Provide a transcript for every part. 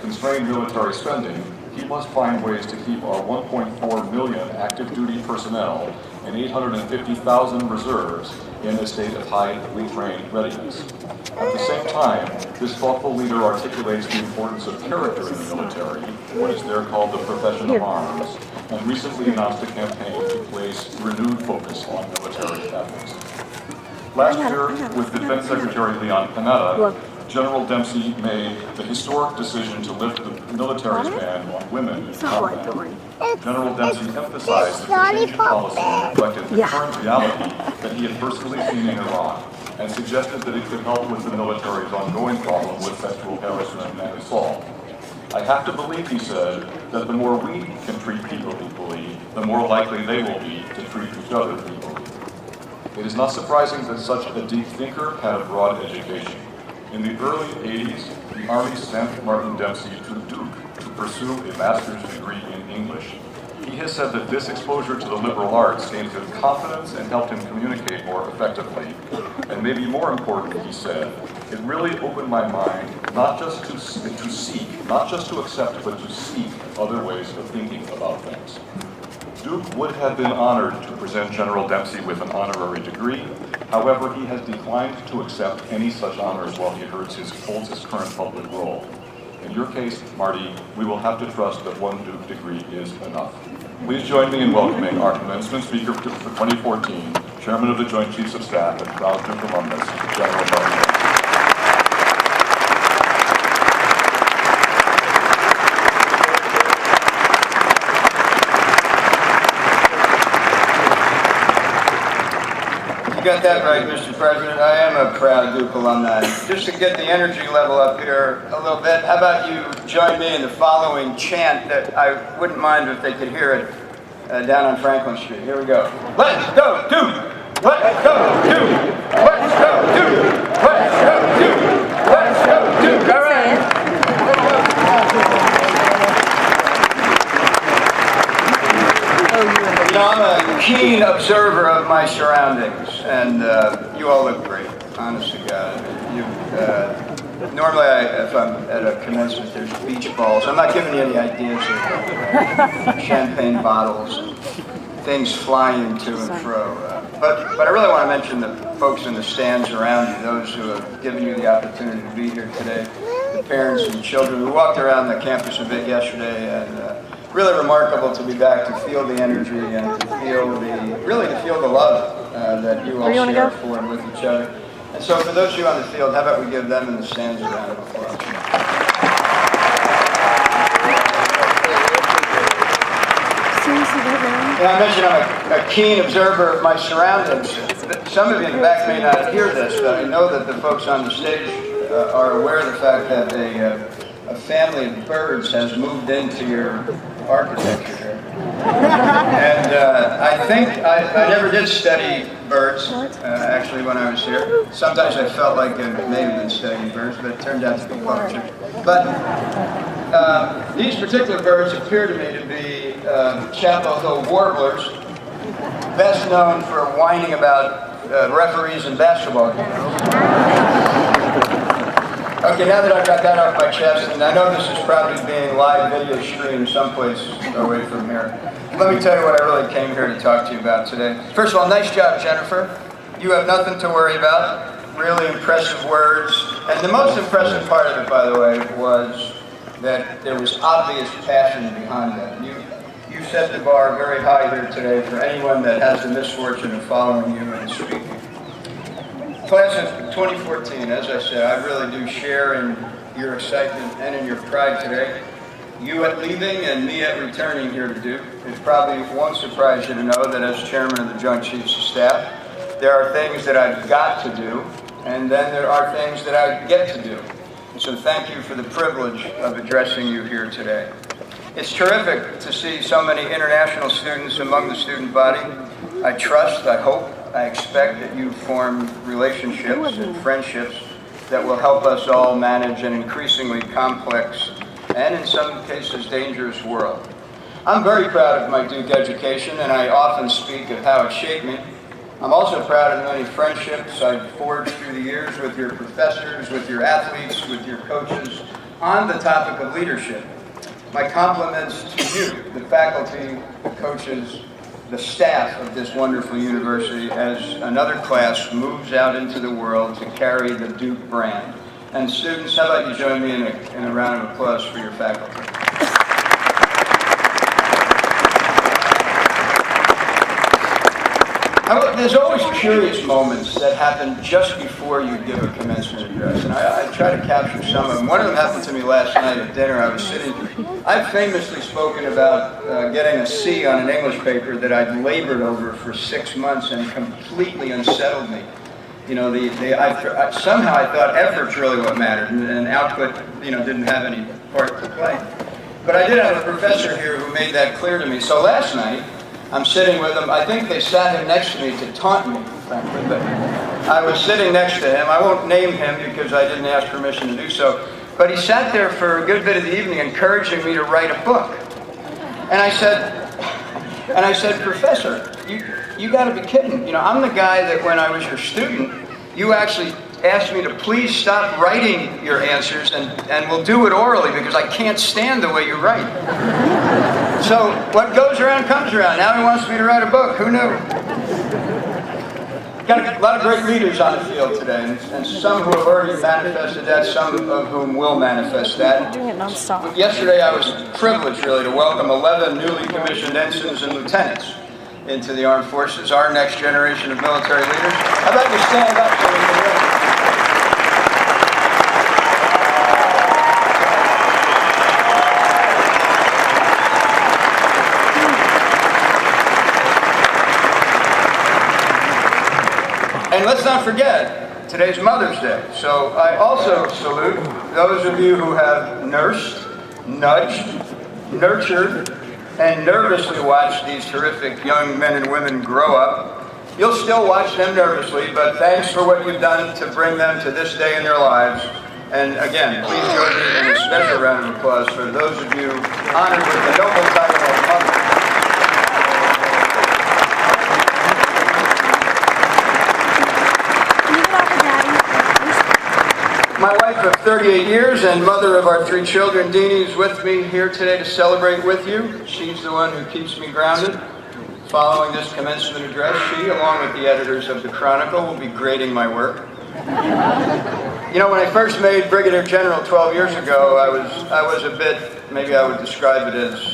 constrained military spending, he must find ways to keep our 1.4 million active duty personnel and 850,000 reserves in a state of highly trained readiness. At the same time, this thoughtful leader articulates the importance of character in the military, what is there called the profession of arms, and recently announced a campaign to place renewed focus on military ethics. Last year, with Defense Secretary Leon Panetta, General Dempsey made the historic decision to lift the military's ban on women in combat. General Dempsey emphasized that the change in policy reflected the current reality that he had personally seen in Iran, and suggested that it could help with the military's ongoing problem with sexual harassment and assault. I have to believe, he said, that the more we can treat people equally, the more likely they will be to treat each other equally. It is not surprising that such a deep thinker had a broad education. In the early 80s, the Army sent Martin Dempsey to Duke to pursue a master's degree in English. He has said that this exposure to the liberal arts gained him confidence and helped him communicate more effectively. And maybe more important, he said, it really opened my mind not just to seek, not just to accept, but to seek other ways of thinking about things. Duke would have been honored to present General Dempsey with an honorary degree. However, he has declined to accept any such honors while he holds his current public role. In your case, Marty, we will have to trust that one Duke degree is enough. Please join me in welcoming our commencement speaker for 2014, Chairman of the Joint Chiefs of Staff and proud Duke alumnus, General Martin Dempsey. You got that right, Mr. President. I am a proud Duke alumni. Just to get the energy level up here a little bit, how about you join me in the following chant that I wouldn't mind if they could hear it down on Franklin Street. Here we go. Let's go, Duke! Let's go, Duke! Let's go, Duke! Let's go, Duke! Let's go, Duke! All right. You know, I'm a keen observer of my surroundings, and you all look great, honest to God. Normally, if I'm at a commencement, there's beach balls. I'm not giving you any ideas of champagne bottles and things flying to and fro. But I really want to mention the folks in the stands around you, those who have given you the opportunity to be here today, the parents and children. We walked around the campus a bit yesterday, and really remarkable to be back, to feel the energy and to feel the love that you all share for and with each other. And so for those of you on the field, how about we give them in the stands a round of applause. I mentioned I'm a keen observer of my surroundings. Some of you in the back may not hear this, but I know that the folks on the stage are aware of the fact that a family of birds has moved into your architecture here. And I think I never did study birds, actually, when I was here. Sometimes I felt like I may have been studying birds, but it turned out to be poetry. But these particular birds appear to me to be Chapel Hill warblers, best known for whining about referees in basketball games. Okay, now that I've got that off my chest, and I know this is probably being live video streamed someplace away from here, let me tell you what I really came here to talk to you about today. First of all, nice job, Jennifer. You have nothing to worry about. Really impressive words. And the most impressive part of it, by the way, was that there was obvious passion behind that. You set the bar very high here today for anyone that has the misfortune of following you and speaking. Class of 2014, as I said, I really do share in your excitement and in your pride today. You at leaving and me at returning here to Duke. It probably won't surprise you to know that as chairman of the Joint Chiefs of Staff, there are things that I've got to do, and then there are things that I get to do. And so thank you for the privilege of addressing you here today. It's terrific to see so many international students among the student body. I trust, I hope, I expect that you form relationships and friendships that will help us all manage an increasingly complex and in some cases dangerous world. I'm very proud of my Duke education, and I often speak of how it shaped me. I'm also proud of the many friendships I've forged through the years with your professors, with your athletes, with your coaches, on the topic of leadership, my compliments to you, the faculty, the coaches, the staff of this wonderful university, as another class moves out into the world to carry the Duke brand. And students, how about you join me in a round of applause for your faculty? There's always curious moments that happen just before you give a commencement address, and I try to capture some of them. One of them happened to me last night at dinner. I've famously spoken about getting a C on an English paper that I'd labored over for 6 months and completely unsettled me. You know, somehow I thought effort's really what mattered, and output, didn't have any part to play. But I did have a professor here who made that clear to me. So last night, I'm sitting with him. I think they sat him next to me to taunt me, frankly, but I was sitting next to him. I won't name him because I didn't ask permission to do so. But he sat there for a good bit of the evening encouraging me to write a book. And I said, Professor, you got to be kidding. I'm the guy that when I was your student, you actually asked me to please stop writing your answers and we'll do it orally because I can't stand the way you write. So what goes around comes around. Now he wants me to write a book. Who knew? Got a lot of great leaders on the field today, and some who have already manifested that, some of whom will manifest that. Doing it nonstop. Yesterday I was privileged really to welcome 11 newly commissioned ensigns and lieutenants into the armed forces, our next generation of military leaders. I'd like to stand up so we can hear them. And let's not forget, today's Mother's Day. So I also salute those of you who have nursed, nudged, nurtured, and nervously watched these terrific young men and women grow up. You'll still watch them nervously, but thanks for what you've done to bring them to this day in their lives. And again, please join me in a special round of applause for those of you honored with the noble title of Mother. My wife of 38 years and mother of our 3 children, Deanie, is with me here today to celebrate with you. She's the one who keeps me grounded. Following this commencement address, she, along with the editors of the Chronicle, will be grading my work. When I first made Brigadier General 12 years ago, I was a bit, maybe I would describe it as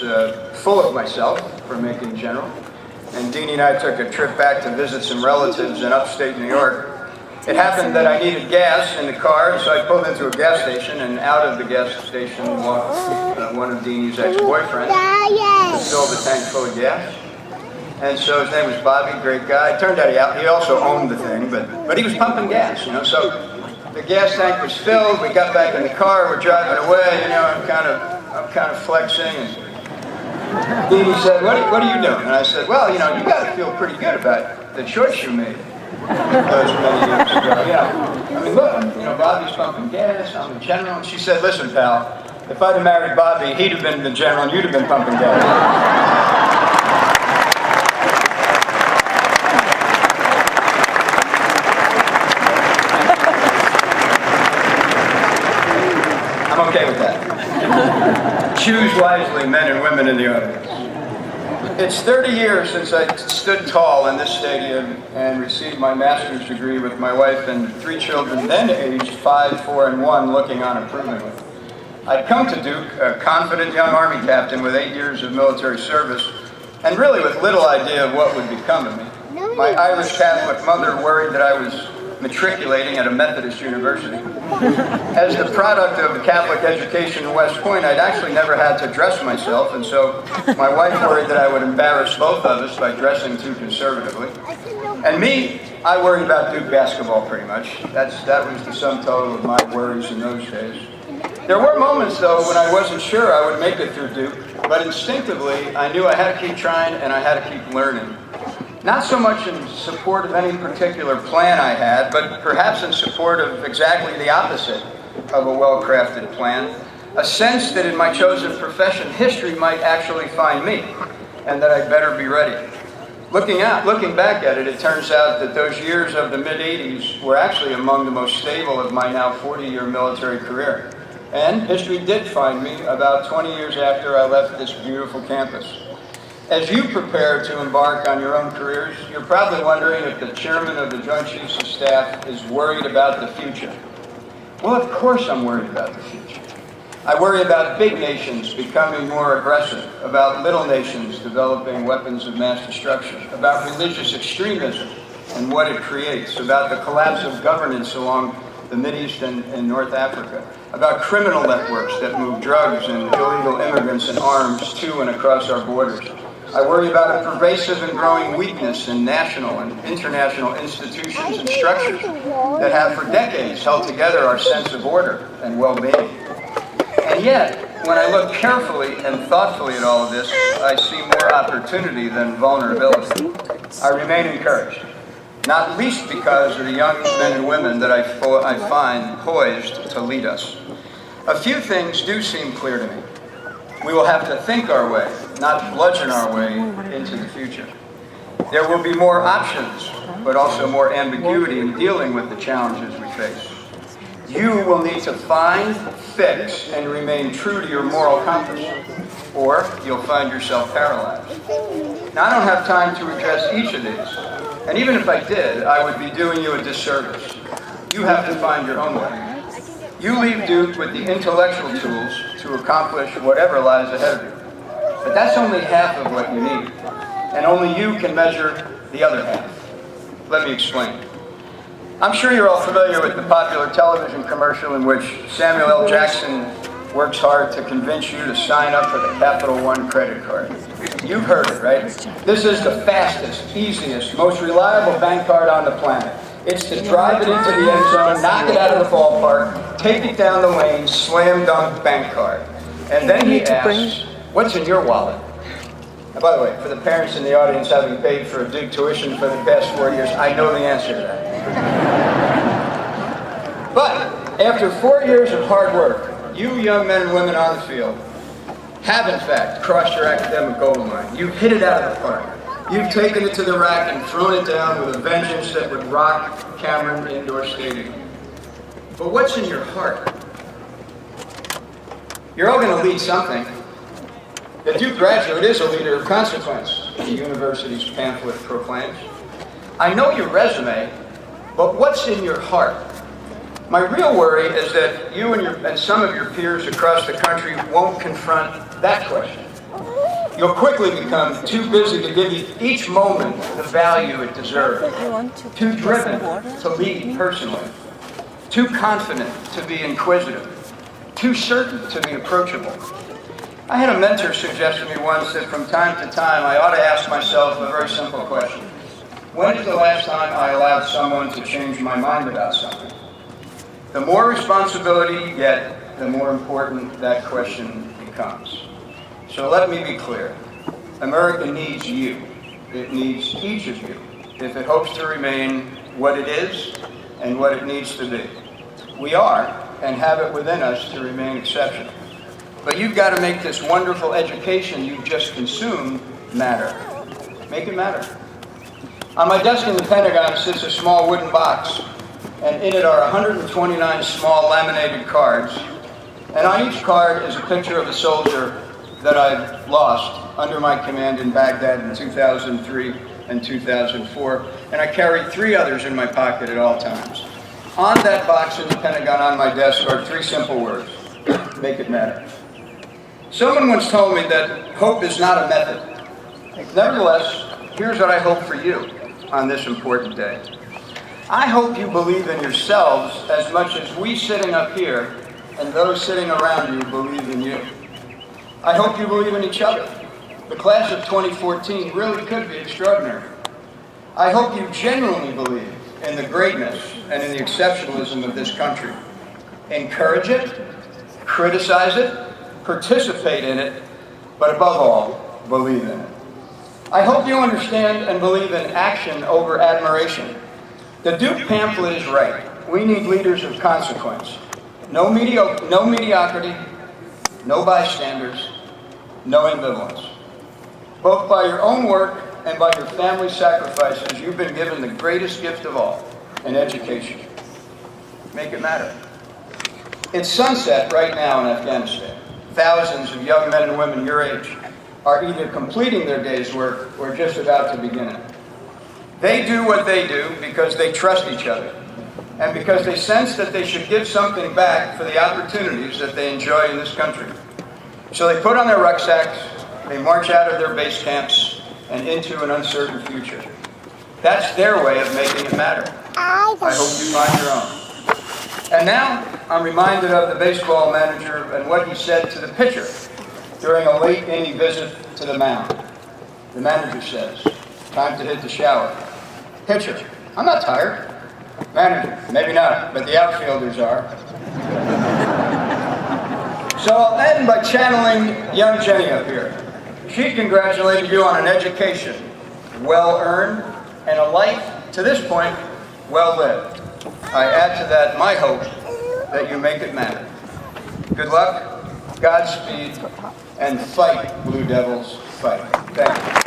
full of myself for making general. And Deanie and I took a trip back to visit some relatives in upstate New York. It happened that I needed gas in the car, so I pulled into a gas station, and out of the gas station walked one of Deanie's ex-boyfriends to fill the tank full of gas. And so his name was Bobby, great guy. It turned out he also owned the thing, but he was pumping gas, So the gas tank was filled. We got back in the car. We're driving away. I'm kind of flexing. And Deanie said, "What are you doing?" And I said, "Well, you got to feel pretty good about the choice you made those many years ago. Look, Bobby's pumping gas. I'm the general." And she said, "Listen, pal, if I'd have married Bobby, he'd have been the general, and you'd have been pumping gas." I'm okay with that. Choose wisely, men and women in the audience. It's 30 years since I stood tall in this stadium and received my master's degree with my wife and 3 children, then aged 5, 4, and 1, looking on approvingly. I'd come to Duke a confident young Army captain with 8 years of military service, and really with little idea of what would become of me. My Irish Catholic mother worried that I was matriculating at a Methodist university. As the product of Catholic education in West Point, I'd actually never had to dress myself, and so my wife worried that I would embarrass both of us by dressing too conservatively. And me, I worried about Duke basketball pretty much. That was the sum total of my worries in those days. There were moments, though, when I wasn't sure I would make it through Duke, but instinctively, I knew I had to keep trying and I had to keep learning. Not so much in support of any particular plan I had, but perhaps in support of exactly the opposite of a well-crafted plan. A sense that in my chosen profession, history might actually find me, and that I'd better be ready. Looking back at it, it turns out that those years of the mid-'80s were actually among the most stable of my now 40-year military career. And history did find me about 20 years after I left this beautiful campus. As you prepare to embark on your own careers, you're probably wondering if the chairman of the Joint Chiefs of Staff is worried about the future. Well, of course I'm worried about the future. I worry about big nations becoming more aggressive, about little nations developing weapons of mass destruction, about religious extremism and what it creates, about the collapse of governance along the Mideast and North Africa, about criminal networks that move drugs and illegal immigrants and arms to and across our borders. I worry about a pervasive and growing weakness in national and international institutions and structures that have for decades held together our sense of order and well-being. And yet, when I look carefully and thoughtfully at all of this, I see more opportunity than vulnerability. I remain encouraged, not least because of the young men and women that I find poised to lead us. A few things do seem clear to me. We will have to think our way, not bludgeon our way into the future. There will be more options, but also more ambiguity in dealing with the challenges we face. You will need to find, fix, and remain true to your moral compass, or you'll find yourself paralyzed. Now, I don't have time to address each of these, and even if I did, I would be doing you a disservice. You have to find your own way. You leave Duke with the intellectual tools to accomplish whatever lies ahead of you. But that's only half of what you need, and only you can measure the other half. Let me explain. I'm sure you're all familiar with the popular television commercial in which Samuel L. Jackson works hard to convince you to sign up for the Capital One credit card. You've heard it, right? This is the fastest, easiest, most reliable bank card on the planet. It's to drive it into the end zone, knock it out of the ballpark, take it down the lane, slam dunk bank card. And then he asks, what's in your wallet? And by the way, for the parents in the audience having paid for a Duke tuition for the past 4 years, I know the answer to that. But after 4 years of hard work, you young men and women on the field have in fact crossed your academic goal line. You've hit it out of the park. You've taken it to the rack and thrown it down with a vengeance that would rock Cameron Indoor Stadium. But what's in your heart? You're all going to lead something. The Duke graduate is a leader of consequence, the university's pamphlet proclaims. I know your resume, but what's in your heart? My real worry is that you and some of your peers across the country won't confront that question. You'll quickly become too busy to give each moment the value it deserves, too driven to lead personally, too confident to be inquisitive, too certain to be approachable. I had a mentor suggest to me once that from time to time I ought to ask myself a very simple question. When is the last time I allowed someone to change my mind about something? The more responsibility you get, the more important that question becomes. So let me be clear. America needs you. It needs each of you if it hopes to remain what it is and what it needs to be. We are, and have it within us to remain exceptional. But you've got to make this wonderful education you've just consumed matter. Make it matter. On my desk in the Pentagon sits a small wooden box, and in it are 129 small laminated cards. And on each card is a picture of a soldier that I've lost under my command in Baghdad in 2003 and 2004, and I carry 3 others in my pocket at all times. On that box in the Pentagon on my desk are 3 simple words: make it matter. Someone once told me that hope is not a method. Nevertheless, here's what I hope for you on this important day. I hope you believe in yourselves as much as we sitting up here and those sitting around you believe in you. I hope you believe in each other. The class of 2014 really could be extraordinary. I hope you genuinely believe in the greatness and in the exceptionalism of this country. Encourage it, criticize it, participate in it, but above all, believe in it. I hope you understand and believe in action over admiration. The Duke pamphlet is right. We need leaders of consequence. No mediocrity, no bystanders, no ambivalence. Both by your own work and by your family sacrifices, you've been given the greatest gift of all, an education. Make it matter. It's sunset right now in Afghanistan. Thousands of young men and women your age are either completing their day's work or just about to begin it. They do what they do because they trust each other and because they sense that they should give something back for the opportunities that they enjoy in this country. So they put on their rucksacks, they march out of their base camps and into an uncertain future. That's their way of making it matter. I hope you find your own. And now, I'm reminded of the baseball manager and what he said to the pitcher during a late inning visit to the mound. The manager says, "Time to hit the shower." Pitcher, "I'm not tired." Manager, "Maybe not, but the outfielders are." So I'll end by channeling young Jenny up here. She congratulated you on an education well-earned and a life, to this point, well-lived. I add to that my hope that you make it matter. Good luck, Godspeed, and fight, Blue Devils, fight. Thank you.